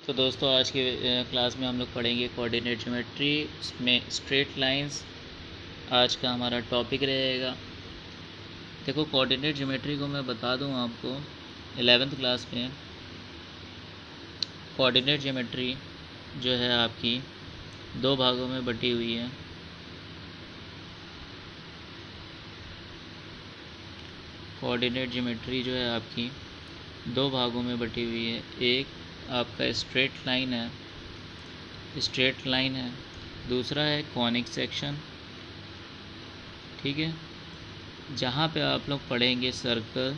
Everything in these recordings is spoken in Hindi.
तो दोस्तों आज के क्लास में हम लोग पढ़ेंगे कोऑर्डिनेट ज्योमेट्री में स्ट्रेट लाइंस। आज का हमारा टॉपिक रहेगा। देखो, कोऑर्डिनेट ज्योमेट्री को मैं बता दूं आपको, 11th क्लास में कोऑर्डिनेट ज्योमेट्री जो है आपकी दो भागों में बटी हुई है। कोऑर्डिनेट ज्योमेट्री जो है आपकी दो भागों में बटी हुई है। एक आपका स्ट्रेट लाइन है, दूसरा है कॉनिक सेक्शन। ठीक है, जहाँ पे आप लोग पढ़ेंगे सर्कल,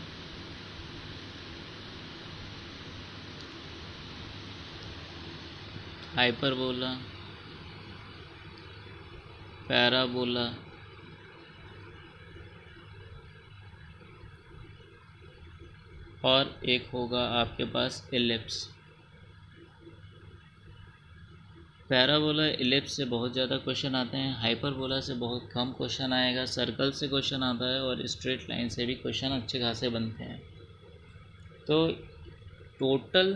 हाइपरबोला, पैराबोला और एक होगा आपके पास एलिप्स। पैराबोला एलिप्स से बहुत ज़्यादा क्वेश्चन आते हैं, हाइपरबोला से बहुत कम क्वेश्चन आएगा, सर्कल से क्वेश्चन आता है और स्ट्रेट लाइन से भी क्वेश्चन अच्छे खासे बनते हैं। तो टोटल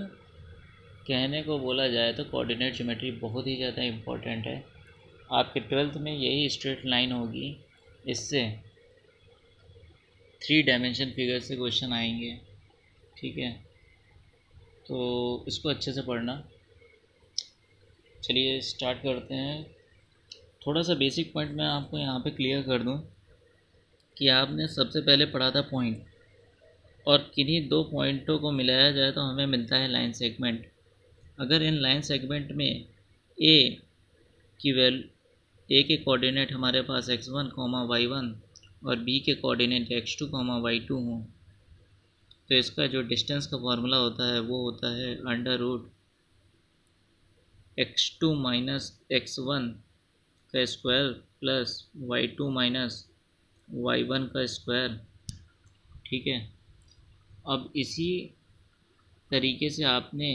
कहने को बोला जाए तो कोऑर्डिनेट ज्योमेट्री बहुत ही ज़्यादा इम्पोर्टेंट है। आपके 12th में यही स्ट्रेट लाइन होगी, इससे 3 डायमेंशन फिगर से क्वेश्चन आएंगे। ठीक है, तो इसको अच्छे से पढ़ना। चलिए स्टार्ट करते हैं। थोड़ा सा बेसिक पॉइंट मैं आपको यहाँ पे क्लियर कर दूँ कि आपने सबसे पहले पढ़ा था पॉइंट, और किन्हीं दो पॉइंटों को मिलाया जाए तो हमें मिलता है लाइन सेगमेंट। अगर इन लाइन सेगमेंट में ए की वैल्यू, ए के कोऑर्डिनेट हमारे पास x1, y1 और बी के कोऑर्डिनेट x2, y2 हों, तो इसका जो डिस्टेंस का फॉर्मूला होता है वो होता है √ x2 माइनस x1 का square plus y2 minus y1 का स्क्वायर। ठीक है, अब इसी तरीके से आपने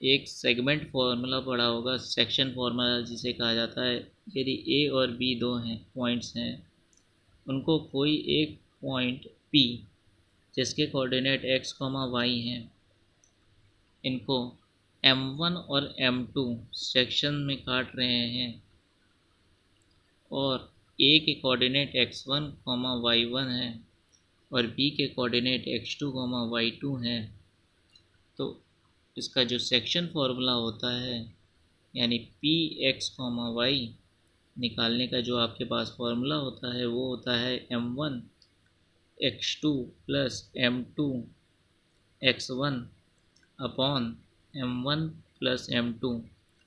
एक सेगमेंट फार्मूला पढ़ा होगा, सेक्शन फार्मूला जिसे कहा जाता है। यदि ए और बी दो हैं पॉइंट्स हैं, उनको कोई एक पॉइंट पी जिसके कोऑर्डिनेट x, y हैं, इनको m1 और m2 सेक्शन में काट रहे हैं और a के कोऑर्डिनेट x1, y1 है और b के कोऑर्डिनेट x2, y2 हैं, तो इसका जो सेक्शन फार्मूला होता है यानी px, y निकालने का जो आपके पास फार्मूला होता है वो होता है m1 x2 plus m2 x1 upon m1 plus m2।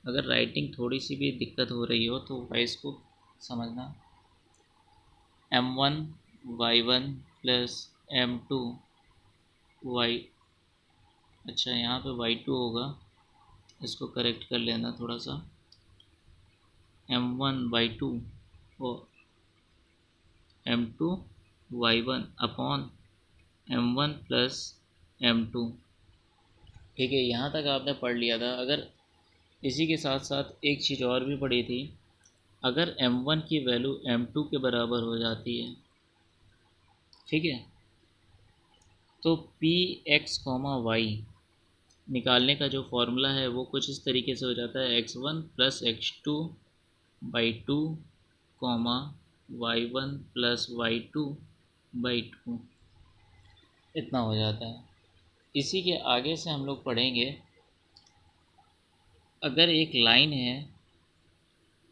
अगर राइटिंग थोड़ी सी भी दिक्कत हो रही हो तो वाइस को समझना। m1 y1 plus m2 y, अच्छा यहाँ पे y2 होगा, इसको करेक्ट कर लेना थोड़ा सा। m1 y2 और m2 y1 upon m1 plus m2। ठीक है, यहाँ तक आपने पढ़ लिया था। अगर इसी के साथ साथ एक चीज़ और भी पढ़ी थी, अगर m1 की वैल्यू m2 के बराबर हो जाती है, ठीक है, तो px, y निकालने का जो फॉर्मूला है वो कुछ इस तरीके से हो जाता है x1 plus x2 by 2, y1 plus y2 by 2, इतना हो जाता है। इसी के आगे से हम लोग पढ़ेंगे, अगर एक लाइन है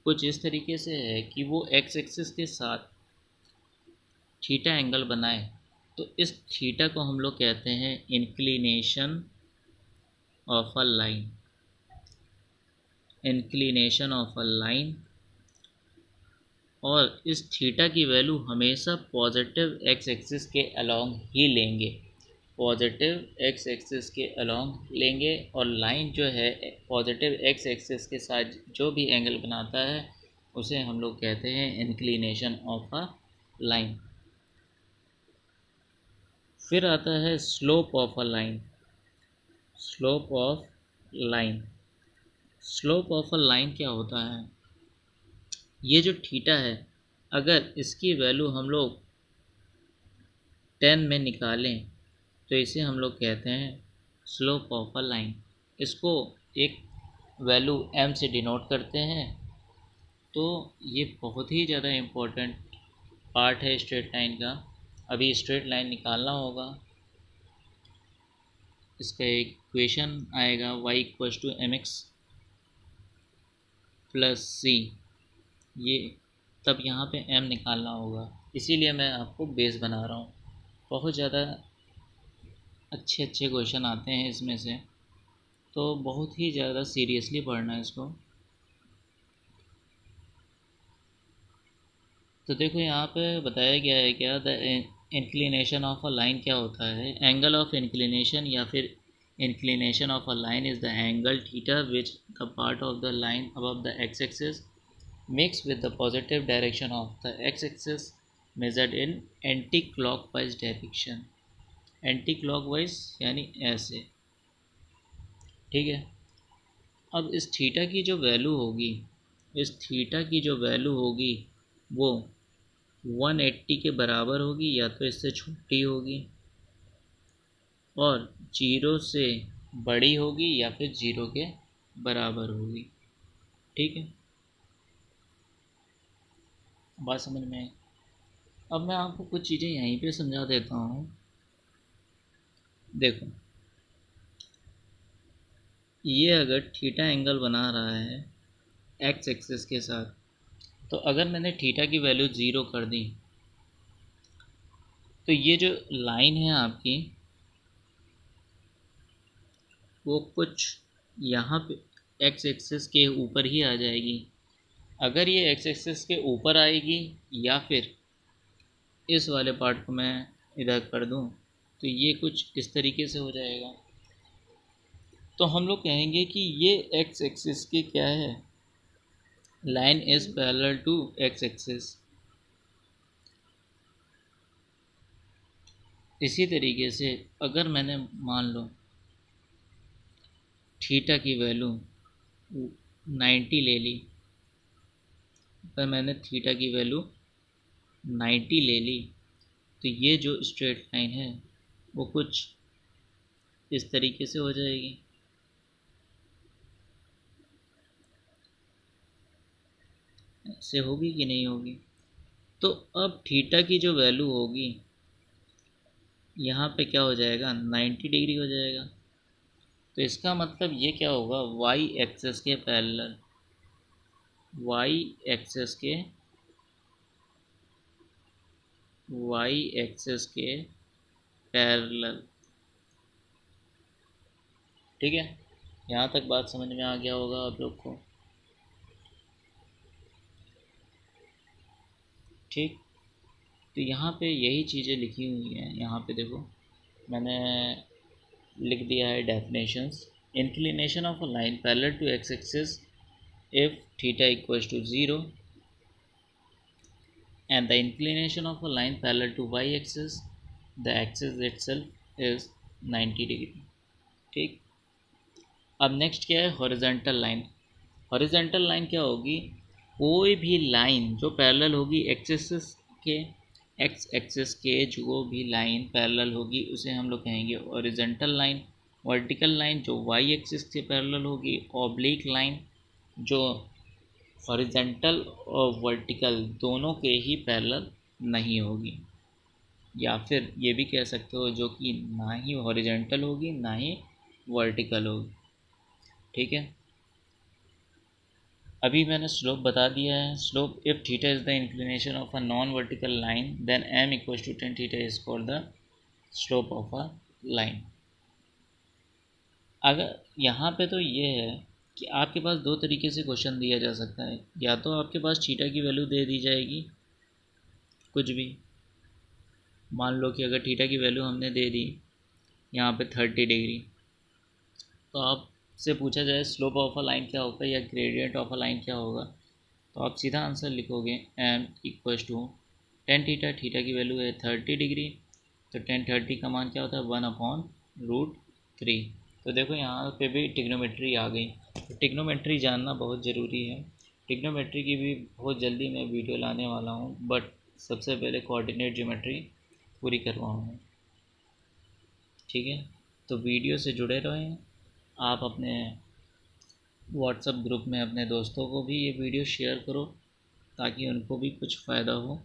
कुछ इस तरीके से है कि वो x एक्सिस के साथ थीटा एंगल बनाए, तो इस थीटा को हम लोग कहते हैं inclination of a line. Inclination of a line, और इस थीटा की वैल्यू हमेशा पॉजिटिव x एक्सिस के अलोंग ही लेंगे, पॉजिटिव x एक्सिस के अलोंग लेंगे। और लाइन जो है पॉजिटिव x एक्सिस के साथ जो भी एंगल बनाता है उसे हम लोग कहते हैं इंक्लिनेशन ऑफ अ लाइन। फिर आता है slope of a line. Slope of line, slope of a line क्या होता है? ये जो थीटा है, अगर इसकी वैल्यू हम लोग 10 में निकालें तो इसे हम लोग कहते हैं स्लोप ऑफ अ लाइन। इसको एक वैल्यू m से डिनोट करते हैं। तो ये बहुत ही ज़्यादा इम्पोर्टेंट पार्ट है स्ट्रेट लाइन का। अभी स्ट्रेट लाइन निकालना होगा। इसका एक इक्वेशन आएगा y=mx + c। ये तब यहाँ पे m निकालना होगा, इसीलिए मैं आपको बेस बना रहा हूँ। बहुत ज़्यादा अच्छे अच्छे क्वेश्चन आते हैं इसमें से, तो बहुत ही ज़्यादा सीरियसली पढ़ना है इसको। तो देखो यहाँ पे बताया गया है क्या, the inclination of a line क्या होता है। एंगल ऑफ इंक्लिनेशन या फिर inclination of a line is the angle theta which the part of the line above the x axis mix with the positive direction of the x axis measured in anti clockwise direction. Anti clockwise यानी ऐसे, ठीक है। अब इस थीटा की जो वैल्यू होगी, इस थीटा की जो वैल्यू होगी वो 180 के बराबर होगी या तो इससे छोटी होगी, और 0 से बड़ी होगी या फिर 0 के बराबर होगी। ठीक है, बात समझ में आई। अब मैं आपको कुछ चीज़ें यहीं पे समझा देता हूँ। देखो, ये अगर थीटा एंगल बना रहा है एक्स एक्सिस के साथ, तो अगर मैंने थीटा की वैल्यू 0 कर दी, तो ये जो लाइन है आपकी वो कुछ यहाँ पे एक्स एक्सिस के ऊपर ही आ जाएगी। अगर ये एक्स एक्सिस के ऊपर आएगी या फिर इस वाले पार्ट को मैं इधर कर दूँ, तो ये कुछ इस तरीके से हो जाएगा। तो हम लोग कहेंगे कि ये एक्स एक्सिस के क्या है, line is parallel to X axis. इसी तरीके से अगर मैंने मान लो थीटा की वैल्यू 90 ले ली, अगर मैंने थीटा की वैल्यू 90 ले ली, तो ये जो स्ट्रेट लाइन है वो कुछ इस तरीके से हो जाएगी। ऐसे होगी कि नहीं होगी। तो अब थीटा की जो वैल्यू होगी यहाँ पे क्या हो जाएगा, 90 डिग्री हो जाएगा। तो इसका मतलब ये क्या होगा, वाई एक्सेस के पैरेलल, वाई एक्सेस के पैरेलल। ठीक है, यहाँ तक बात समझ में आ गया होगा आप लोग को। ठीक, तो यहाँ पे यही चीज़ें लिखी हुई हैं। यहाँ पे देखो मैंने लिख दिया है definitions. Inclination of a line parallel to X axis if theta equals to 0 and the inclination of a line parallel to y axis, the axis itself is 90 degree। ठीक, अब नेक्स्ट क्या है, हॉरिजॉन्टल लाइन। हॉरिजॉन्टल लाइन क्या होगी, कोई भी लाइन जो पैरेलल होगी एक्स एक्सिस के जो भी लाइन पैरेलल होगी उसे हम लोग कहेंगे हॉरिजॉन्टल लाइन। वर्टिकल लाइन जो वाई एक्सिस से पैरेलल होगी, ऑब्लिक लाइन जो हॉरिजॉन्टल और वर्टिकल दोनों के ही पैरेलल नहीं होगी, या फिर ये भी कह सकते हो जो कि ना ही हॉरिजॉन्टल होगी ना ही वर्टिकल होगी। ठीक है, अभी मैंने स्लोप बता दिया है। Slope, if theta is the inclination of a non vertical line then m equals to tan theta is called the slope of a line. अगर यहाँ पे तो ये है कि आपके पास दो तरीके से क्वेश्चन दिया जा सकता है। या तो आपके पास थीटा की वैल्यू दे दी जाएगी कुछ भी, मान लो कि अगर थीटा की वैल्यू हमने दे दी यहाँ पे 30 डिग्री, तो आपसे पूछा जाए स्लोप ऑफ अ लाइन क्या होगा या ग्रेडियंट ऑफ अ लाइन क्या होगा, तो आप सीधा आंसर लिखोगे m equals to tan theta, theta की वैल्यू है 30 डिग्री, तो tan 30 का मान क्या होता है 1/√3। तो देखो यहाँ पे भी टिग्नोमेट्री आ गई। तो टिग्नोमेट्री जानना बहुत ज़रूरी है। टिग्नोमेट्री की भी बहुत जल्दी मैं वीडियो लाने वाला हूँ, बट सबसे पहले कोऑर्डिनेट ज्योमेट्री पूरी करवाऊँगा। ठीक है, तो वीडियो से जुड़े रहें। आप अपने व्हाट्सएप ग्रुप में अपने दोस्तों को भी ये वीडियो शेयर करो ताकि उनको भी कुछ फ़ायदा हो।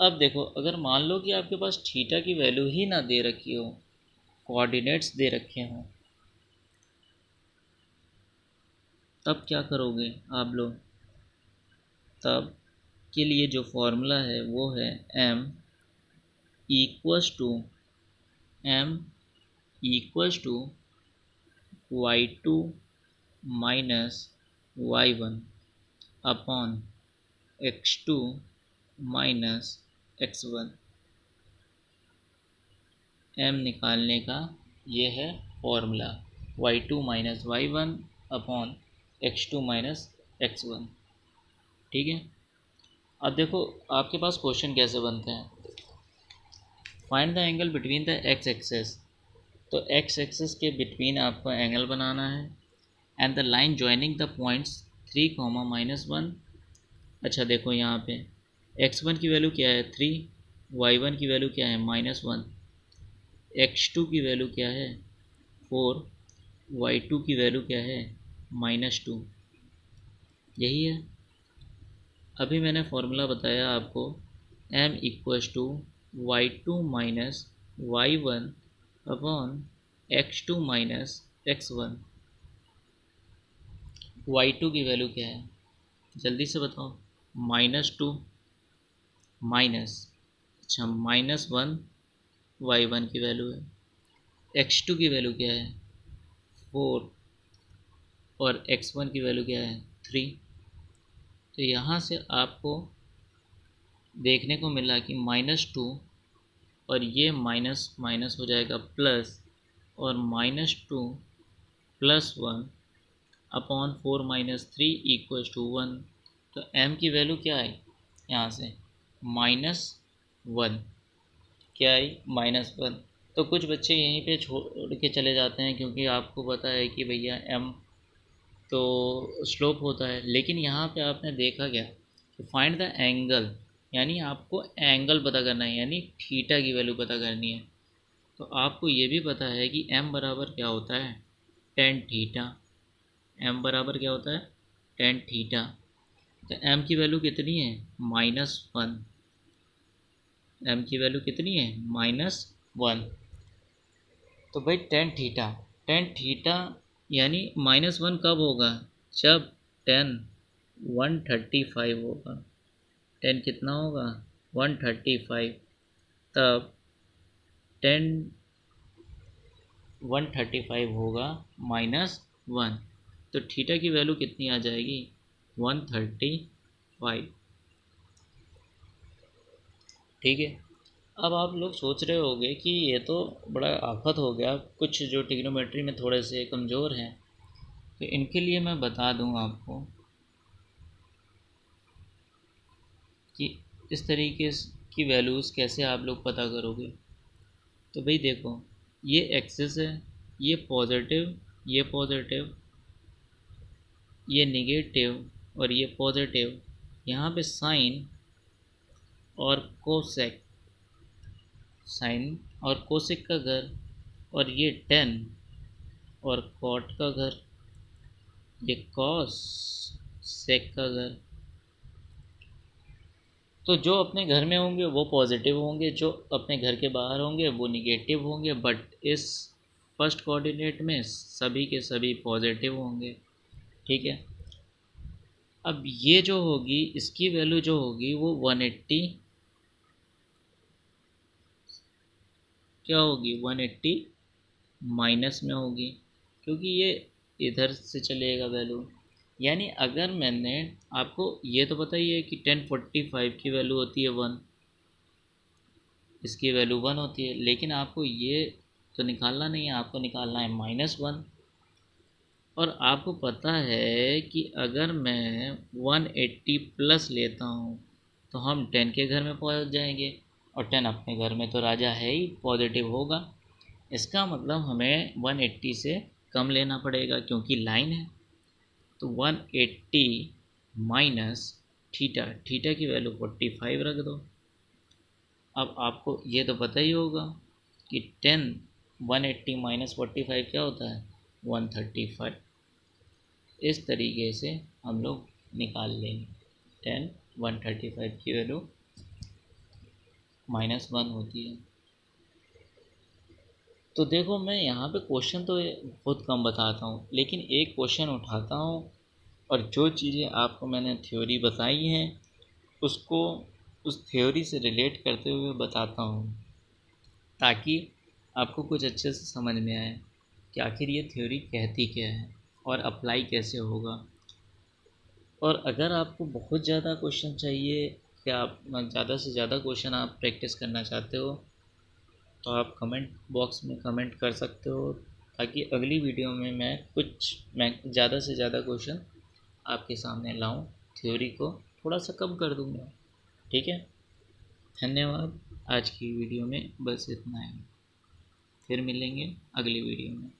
अब देखो, अगर मान लो कि आपके पास थीटा की वैल्यू ही ना दे रखी हो, कोऑर्डिनेट्स दे रखे हों, तब क्या करोगे आप लोग? तब के लिए जो फॉर्मूला है वो है m equals to y2 minus y1 upon x2 minus x1। m निकालने का ये है formula, y2 minus y1 upon x2 minus x1। ठीक है। अब देखो आपके पास क्वेश्चन कैसे बनते हैं, find the angle between the X axes. तो एक्स एक्सेस के बिटवीन आपको एंगल बनाना है, and the line joining the points 3, -1। अच्छा देखो यहाँ पे x1 की वैल्यू क्या है 3, y1 की वैल्यू क्या है -1, x2 की वैल्यू क्या है 4, y2 की वैल्यू क्या है -2। यही है। अभी मैंने फॉर्मूला बताया आपको, m equals to y2 minus y1 upon x2 minus x1। y2 की वैल्यू क्या है जल्दी से बताओ, -2 माइनस, अच्छा -1 y1 की वैल्यू है, x2 की वैल्यू क्या है 4 और x1 की वैल्यू क्या है 3। तो यहाँ से आपको देखने को मिला कि -2 और ये माइनस माइनस हो जाएगा प्लस, और -2 + 1 अपॉन 4 - 3 इक्वल्स टू 1। तो m की वैल्यू क्या आई यहाँ से -1, क्या आई -1। तो कुछ बच्चे यहीं पे छोड़ के चले जाते हैं क्योंकि आपको पता है कि भैया m तो स्लोप होता है, लेकिन यहाँ पे आपने देखा क्या कि फाइंड द एंगल, यानी आपको एंगल पता करना है, यानी थीटा की वैल्यू पता करनी है। तो आपको ये भी पता है कि m बराबर क्या होता है tan थीटा, m बराबर क्या होता है tan थीटा। तो m की वैल्यू कितनी है -1, m की वैल्यू कितनी है -1। तो भाई tan थीटा यानी -1 कब होगा, जब tan 135 होगा। tan कितना होगा 135, तब tan 135 होगा -1। तो थीटा की वैल्यू कितनी आ जाएगी 135। ठीक है। अब आप लोग सोच रहे होंगे कि ये तो बड़ा आफत हो गया, कुछ जो ट्रिग्नोमेट्री में थोड़े से कमज़ोर हैं, तो इनके लिए मैं बता दूं आपको कि इस तरीके की वैल्यूज़ कैसे आप लोग पता करोगे। तो भाई देखो, ये एक्सिस है, ये पॉजिटिव, ये पॉजिटिव, ये निगेटिव और ये पॉजिटिव। यहाँ पे साइन और कोसेक, साइन और कोसेक का घर, और ये tan और कॉट का घर, ये कॉस सेक का घर। तो जो अपने घर में होंगे वो पॉजिटिव होंगे, जो अपने घर के बाहर होंगे वो निगेटिव होंगे, बट इस फर्स्ट कोऑर्डिनेट में सभी के सभी पॉजिटिव होंगे। ठीक है। अब ये जो होगी, इसकी वैल्यू जो होगी वो 180 क्या होगी 180 माइनस में होगी, क्योंकि ये इधर से चलेगा वैल्यू। यानी अगर मैंने आपको, ये तो पता ही है कि 1045 की वैल्यू होती है 1, इसकी वैल्यू 1 होती है, लेकिन आपको ये तो निकालना नहीं है, आपको निकालना है -1। और आपको पता है कि अगर मैं 180 प्लस लेता हूँ तो हम 10 के घर में पहुँच जाएंगे, और 10 अपने घर में तो राजा है ही, पॉजिटिव होगा। इसका मतलब हमें 180 से कम लेना पड़ेगा क्योंकि लाइन है। तो 180 माइनस थीटा, थीटा की वैल्यू 45 रख दो। अब आपको ये तो पता ही होगा कि 180 माइनस 45 क्या होता है 135। इस तरीके से हम लोग निकाल लेंगे। 10 135 की वैल्यू -1 होती है। तो देखो मैं यहाँ पे क्वेश्चन तो बहुत कम बताता हूँ, लेकिन एक क्वेश्चन उठाता हूँ और जो चीज़ें आपको मैंने थ्योरी बताई हैं उसको उस थ्योरी से रिलेट करते हुए बताता हूँ, ताकि आपको कुछ अच्छे से समझ में आए कि आखिर ये थ्योरी कहती क्या है और अप्लाई कैसे होगा। और अगर आपको बहुत ज़्यादा क्वेश्चन चाहिए कि आप ज़्यादा से ज़्यादा क्वेश्चन आप प्रैक्टिस करना चाहते हो, तो आप कमेंट बॉक्स में कमेंट कर सकते हो, ताकि अगली वीडियो में मैं ज़्यादा से ज़्यादा क्वेश्चन आपके सामने लाऊं, थ्योरी को थोड़ा सा कम कर दूंगा। ठीक है, धन्यवाद। आज की वीडियो में बस इतना ही, फिर मिलेंगे अगली वीडियो में।